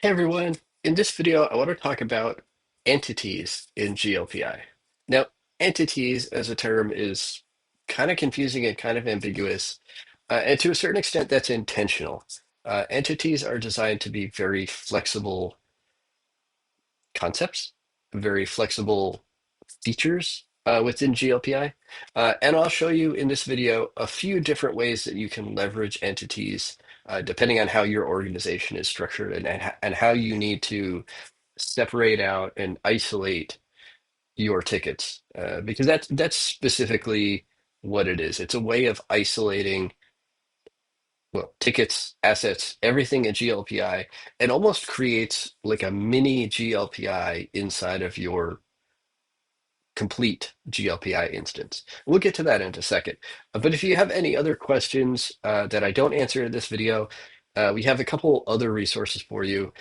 Hey everyone, in this video I want to talk about entities in GLPI. Now, entities as a term is kind of confusing and kind of ambiguous, and to a certain extent that's intentional. Entities are designed to be very flexible concepts, very flexible features within GLPI. And I'll show you in this video a few different ways that you can leverage entities depending on how your organization is structured and how you need to separate out and isolate your tickets because that's specifically what it is. It's a way of isolating, well, tickets, assets, everything in GLPI, and almost creates like a mini GLPI inside of your complete GLPI instance. We'll get to that in a second. But if you have any other questions that I don't answer in this video, we have a couple other resources for you.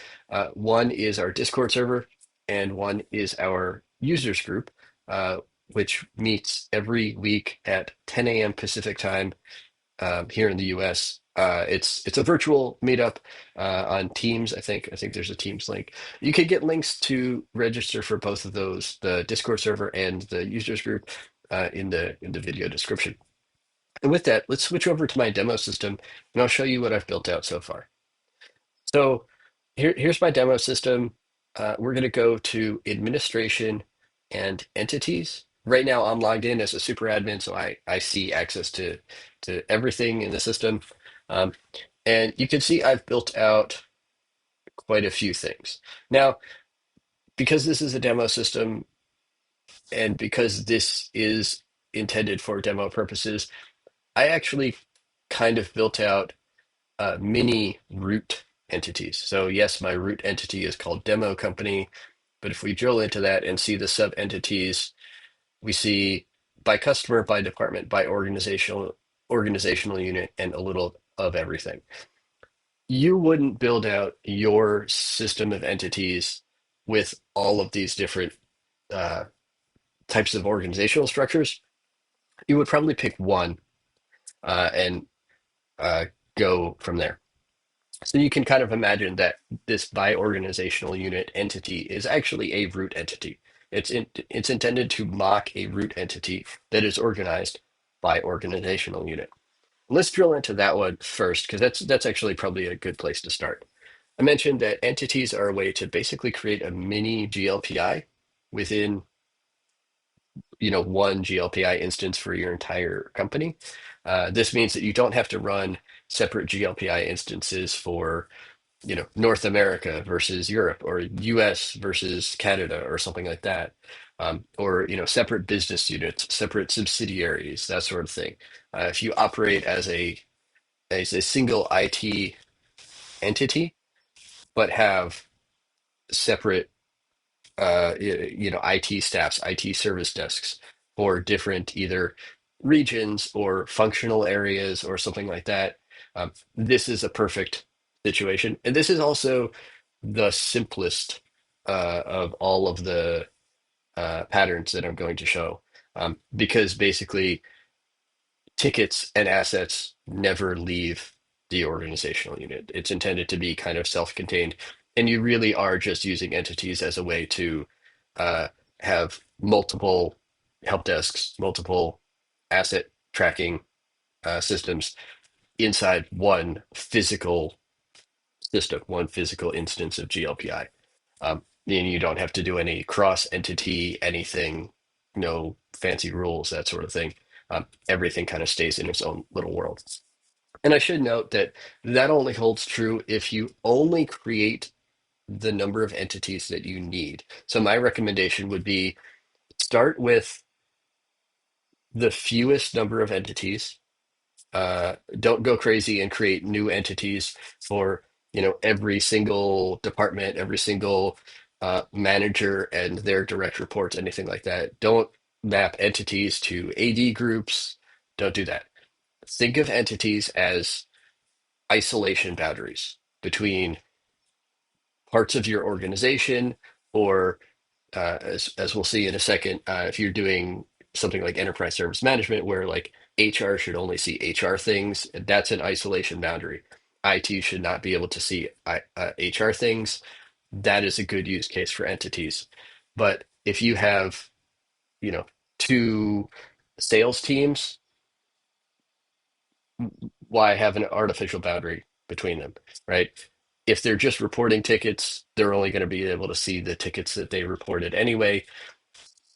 One is our Discord server, and one is our users group, which meets every week at 10 a.m. Pacific time here in the US. It's a virtual meetup on Teams. I think there's a Teams link. You can get links to register for both of those, the Discord server and the users group, in the video description. And with that, let's switch over to my demo system, and I'll show you what I've built out so far. So here's my demo system. We're going to go to administration and entities. Right now, I'm logged in as a super admin, so I see access to everything in the system. Um, and you can see I've built out quite a few things. Now, because this is a demo system and because this is intended for demo purposes, I actually kind of built out mini root entities. So yes, my root entity is called demo company, but if we drill into that and see the sub entities, we see by customer, by department, by organizational unit, and a little of everything. You wouldn't build out your system of entities with all of these different uh, types of organizational structures. You would probably pick one and uh, go from there. So you can kind of imagine that this by organizational unit entity is actually a root entity. It's intended to mock a root entity that is organized by organizational unit. Let's drill into that one first, because that's actually probably a good place to start. I mentioned that entities are a way to basically create a mini GLPI within, one GLPI instance for your entire company. This means that you don't have to run separate GLPI instances for North America versus Europe or US versus Canada or something like that. Or, separate business units, separate subsidiaries, that sort of thing. If you operate as a single IT entity, but have separate, IT staffs, IT service desks for different either regions or functional areas or something like that. This is a perfect situation. And this is also the simplest of all of the patterns that I'm going to show, because basically tickets and assets never leave the organizational unit. It's intended to be kind of self-contained, and you really are just using entities as a way to uh, have multiple help desks, multiple asset tracking systems inside one physical system, one physical instance of GLPI. And you don't have to do any cross-entity anything, no fancy rules, that sort of thing. Everything kind of stays in its own little world. And I should note that that only holds true if you only create the number of entities that you need. So my recommendation would be start with the fewest number of entities. Don't go crazy and create new entities for every single department, every single manager and their direct reports, anything like that. Don't map entities to AD groups. Don't do that. Think of entities as isolation boundaries between parts of your organization, or as we'll see in a second, if you're doing something like enterprise service management, where like HR should only see HR things, that's an isolation boundary. IT should not be able to see HR things, that is a good use case for entities. But if you have, you know, two sales teams, why have an artificial boundary between them, right? If they're just reporting tickets, they're only going to be able to see the tickets that they reported anyway.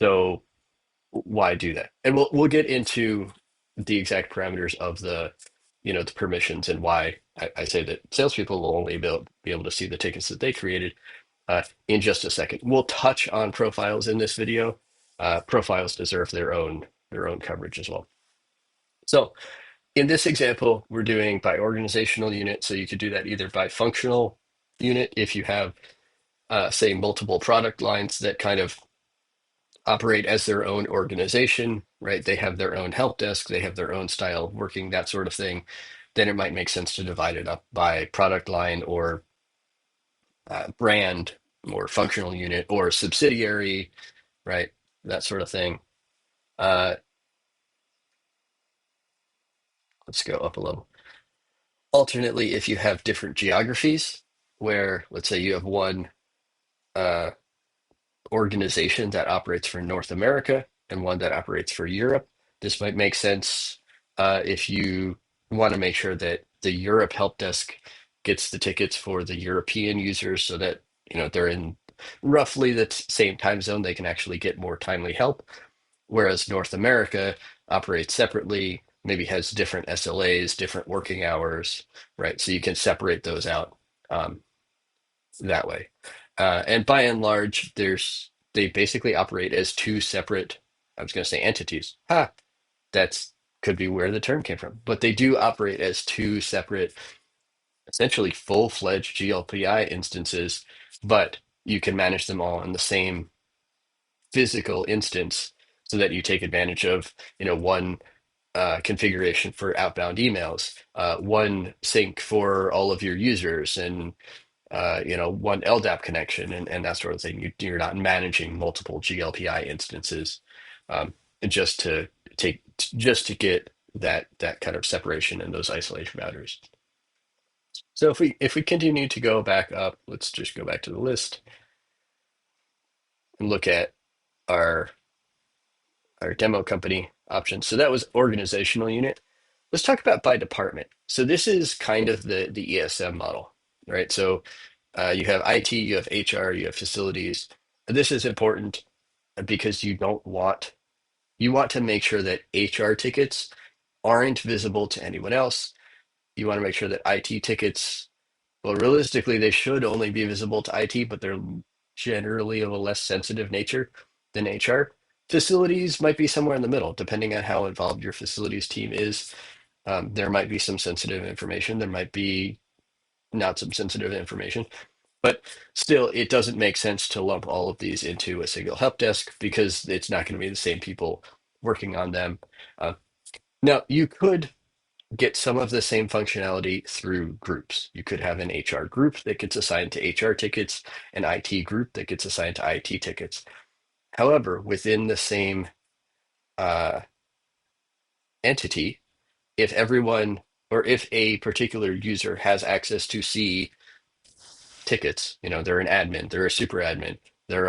So why do that? And we'll get into the exact parameters of the permissions and why I say that salespeople will only be able to see the tickets that they created in just a second. We'll touch on profiles in this video. Profiles deserve their own coverage as well. So in this example, we're doing by organizational unit. So you could do that either by functional unit if you have, say, multiple product lines that kind of operate as their own organization, right? They have their own help desk, they have their own style of working, that sort of thing. Then it might make sense to divide it up by product line or brand or functional unit or subsidiary, right? That sort of thing. Uh, let's go up a level. Alternately, if you have different geographies, where let's say you have one uh, organization that operates for North America and one that operates for Europe, this might make sense if you want to make sure that the Europe help desk gets the tickets for the European users so that they're in roughly the same time zone, they can actually get more timely help. Whereas North America operates separately, maybe has different SLAs, different working hours, right? So you can separate those out that way. And by and large, they basically operate as two separate, I was going to say entities. That's could be where the term came from, but they do operate as two separate, essentially full-fledged GLPI instances, but you can manage them all in the same physical instance so that you take advantage of, one configuration for outbound emails, one sync for all of your users, and one LDAP connection and that sort of thing. You're not managing multiple GLPI instances um, just to get that kind of separation and those isolation boundaries. So if we continue to go back up, let's just go back to the list and look at our our demo company options. So that was organizational unit. Let's talk about by department. So this is kind of the ESM model, right? So you have IT, you have HR, you have facilities. This is important because you want to make sure that HR tickets aren't visible to anyone else. You want to make sure that IT tickets, well, realistically, they should only be visible to IT, but they're generally of a less sensitive nature than HR. Facilities might be somewhere in the middle, depending on how involved your facilities team is. There might be some sensitive information. There might be not some sensitive information. But still, it doesn't make sense to lump all of these into a single help desk because it's not going to be the same people working on them. Uh, Now, you could get some of the same functionality through groups. You could have an HR group that gets assigned to HR tickets, an IT group that gets assigned to IT tickets. However, within the same uh, entity, if everyone or if a particular user has access to see tickets, they're an admin, they're a super admin, they're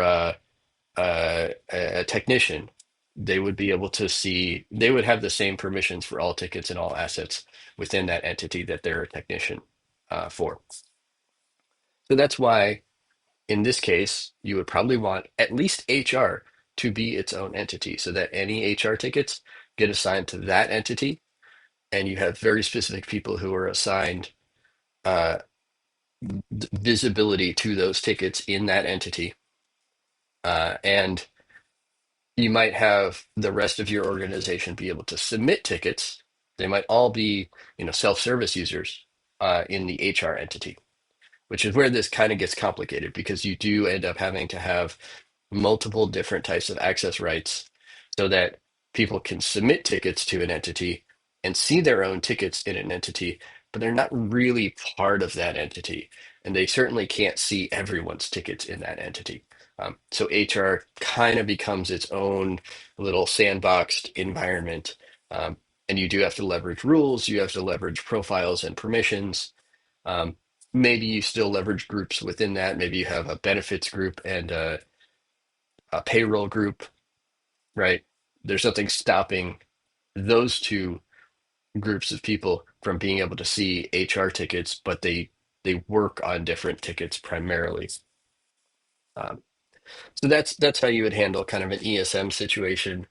a technician, they would be able to see, they would have the same permissions for all tickets and all assets within that entity that they're a technician for. So that's why, in this case, you would probably want at least HR to be its own entity so that any HR tickets get assigned to that entity, and you have very specific people who are assigned uh, visibility to those tickets in that entity. And you might have the rest of your organization be able to submit tickets. They might all be, self-service users in the HR entity, which is where this kind of gets complicated because you do end up having to have multiple different types of access rights so that people can submit tickets to an entity and see their own tickets in an entity, but they're not really part of that entity. And they certainly can't see everyone's tickets in that entity. So HR kind of becomes its own little sandboxed environment. And you do have to leverage rules, you have to leverage profiles and permissions. Um, Maybe you still leverage groups within that. Maybe you have a benefits group and a payroll group, right? There's nothing stopping those two groups of people from being able to see HR tickets, but they work on different tickets primarily. Um, so that's how you would handle kind of an ESM situation,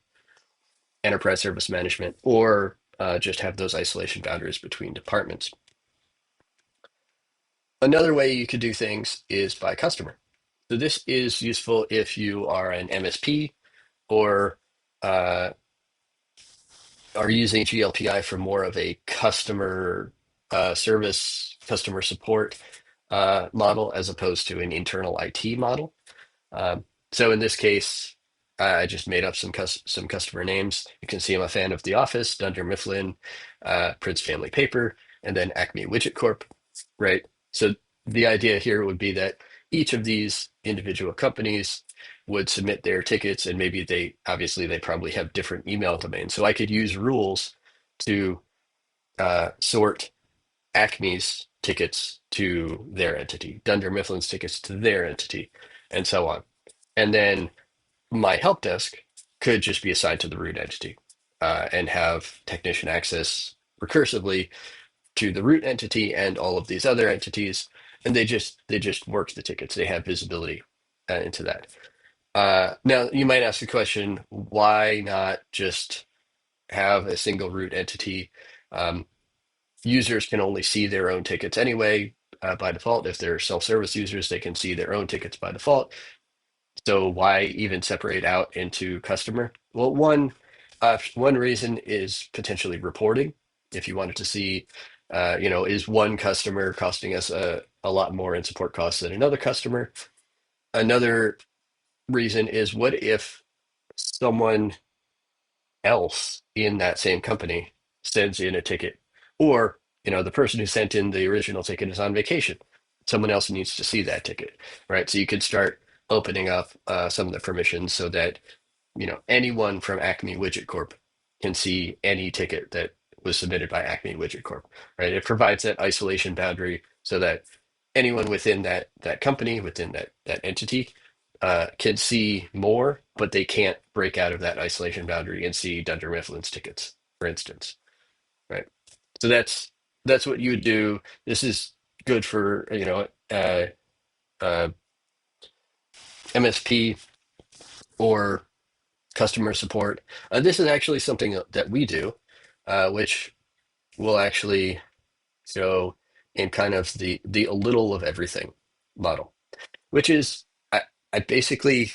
enterprise service management, or just have those isolation boundaries between departments. Another way you could do things is by customer. So this is useful if you are an MSP or uh, are using GLPI for more of a customer service, customer support model as opposed to an internal IT model. So in this case, I just made up some customer names. You can see I'm a fan of The Office, Dunder Mifflin, Prince Family Paper, and then Acme Widget Corp, right? So the idea here would be that each of these individual companies would submit their tickets, and maybe they probably have different email domains. So I could use rules to sort Acme's tickets to their entity, Dunder Mifflin's tickets to their entity, and so on. And then my help desk could just be assigned to the root entity and have technician access recursively to the root entity and all of these other entities, and they just work the tickets. They have visibility into that. Now you might ask the question, why not just have a single root entity? Um, Users can only see their own tickets anyway by default. If they're self-service users, they can see their own tickets by default. So why even separate out into customer? Well, one reason is potentially reporting. If you wanted to see, is one customer costing us a lot more in support costs than another customer? Another reason is, what if someone else in that same company sends in a ticket, or the person who sent in the original ticket is on vacation, someone else needs to see that ticket, right? So you could start opening up some of the permissions so that anyone from Acme Widget Corp can see any ticket that was submitted by Acme Widget Corp, right? It provides that isolation boundary so that anyone within that company, within that entity, can see more, but they can't break out of that isolation boundary and see Dunder Mifflin's tickets, for instance, right? So that's what you would do. This is good for uh, MSP or customer support. This is actually something that we do, which will actually show in kind of the a little of everything model, which is I basically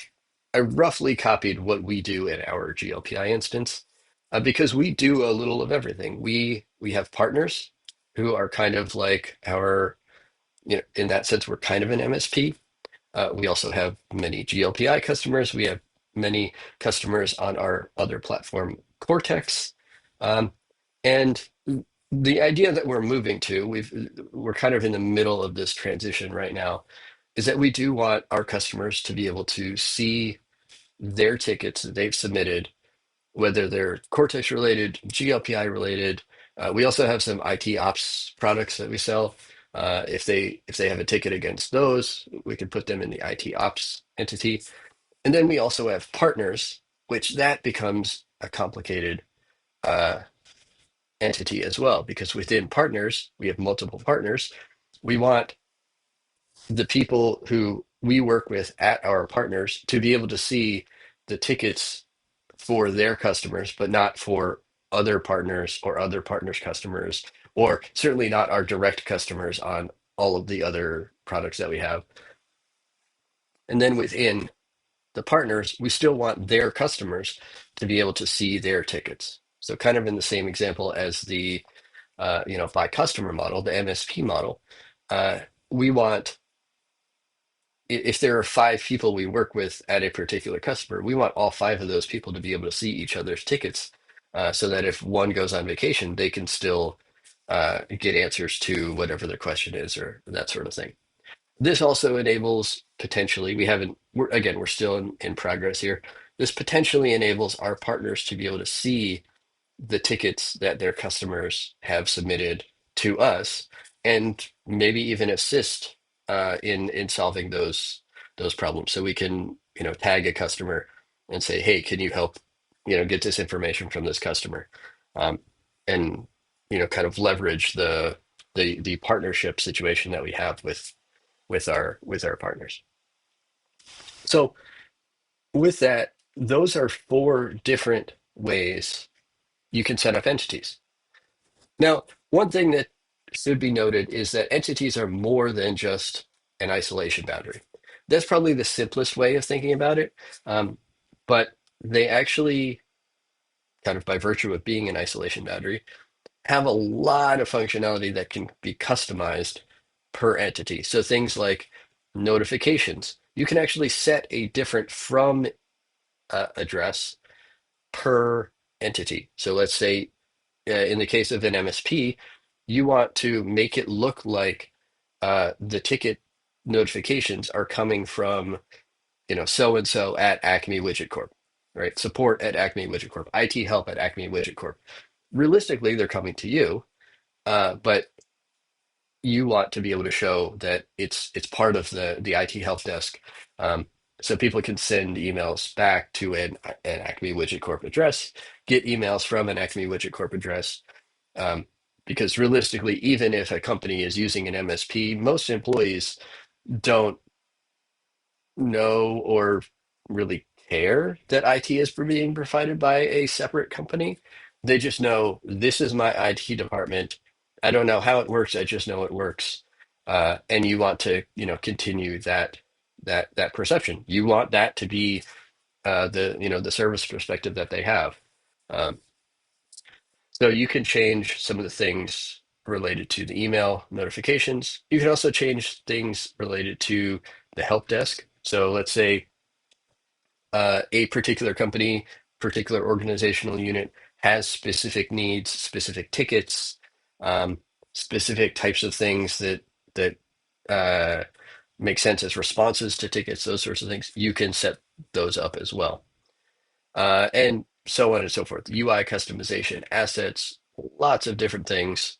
I roughly copied what we do in our GLPI instance because we do a little of everything. We have partners who are kind of like our, in that sense, we're kind of an MSP. We also have many GLPI customers. We have many customers on our other platform, Cortex. Um, and the idea that we're moving to, we're kind of in the middle of this transition right now, is that we do want our customers to be able to see their tickets that they've submitted, whether they're Cortex related, GLPI related. We also have some IT ops products that we sell. If they have a ticket against those, we can put them in the IT ops entity. And then we also have partners, which that becomes a complicated uh, entity as well, because within partners, we have multiple partners. We want the people who we work with at our partners to be able to see the tickets for their customers, but not for other partners or other partners' customers, or certainly not our direct customers on all of the other products that we have. And then within the partners, we still want their customers to be able to see their tickets. So kind of in the same example as the by customer model, the MSP model, uh, we want, if there are 5 people we work with at a particular customer, we want all 5 of those people to be able to see each other's tickets, so that if one goes on vacation, they can still get answers to whatever their question is or that sort of thing. This also enables, potentially, we haven't, we're still in progress here. This potentially enables our partners to be able to see the tickets that their customers have submitted to us and maybe even assist in solving those problems. So we can, tag a customer and say, hey, can you help, get this information from this customer, um, and kind of leverage the partnership situation that we have with our partners. So with that, those are four different ways you can set up entities. Now, one thing that should be noted is that entities are more than just an isolation boundary. That's probably the simplest way of thinking about it. Um, but they actually, kind of by virtue of being an isolation boundary, have a lot of functionality that can be customized per entity. So things like notifications, you can actually set a different from address per entity. So let's say in the case of an MSP, you want to make it look like the ticket notifications are coming from, so and so at Acme Widget Corp, right? Support at Acme Widget Corp, IT help at Acme Widget Corp. Realistically, they're coming to you, but you want to be able to show that it's part of the IT help desk. So people can send emails back to an Acme Widget Corp address, get emails from an Acme Widget Corp address. Um, because realistically, even if a company is using an MSP, most employees don't know or really care that IT is being provided by a separate company. They just know this is my IT department. I don't know how it works. I just know it works. And you want to, continue that perception. You want that to be the service perspective that they have. Um, so you can change some of the things related to the email notifications. You can also change things related to the help desk. So let's say a particular company, particular organizational unit has specific needs, specific tickets, um, specific types of things that uh, make sense as responses to tickets, those sorts of things. You can set those up as well, and so on and so forth. UI customization, assets, lots of different things.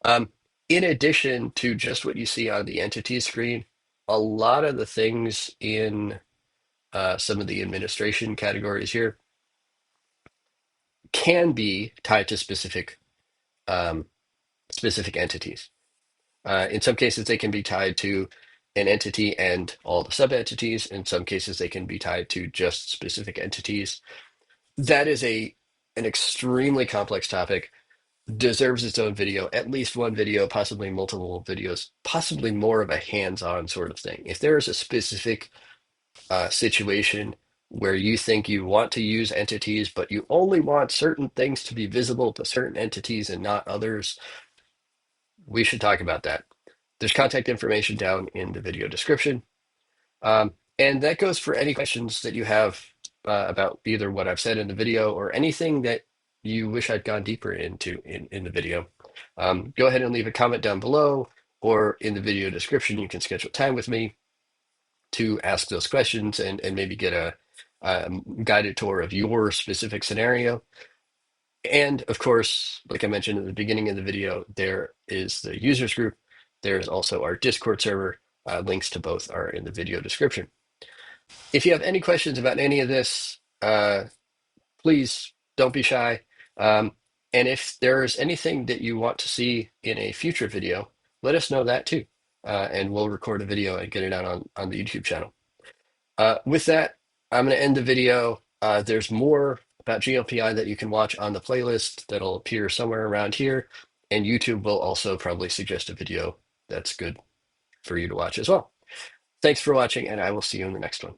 Um, in addition to just what you see on the entity screen, a lot of the things in some of the administration categories here can be tied to um, specific entities. In some cases, they can be tied to an entity and all the sub-entities. In some cases, they can be tied to just specific entities. That is an extremely complex topic, deserves its own video, at least one video, possibly multiple videos, possibly more of a hands-on sort of thing. If there is a specific situation where you think you want to use entities, but you only want certain things to be visible to certain entities and not others, we should talk about that. There's contact information down in the video description. And that goes for any questions that you have about either what I've said in the video or anything that you wish I'd gone deeper into in the video. Go ahead and leave a comment down below, or in the video description, you can schedule time with me to ask those questions and maybe get a guided tour of your specific scenario. And of course, like I mentioned at the beginning of the video, there is the users group. There's also our Discord server. Links to both are in the video description. If you have any questions about any of this, please don't be shy. And if there's anything that you want to see in a future video, let us know that too. And we'll record a video and get it out on the YouTube channel. With that, I'm going to end the video. There's more about GLPI that you can watch on the playlist that'll appear somewhere around here. And YouTube will also probably suggest a video that's good for you to watch as well. Thanks for watching, and I will see you in the next one.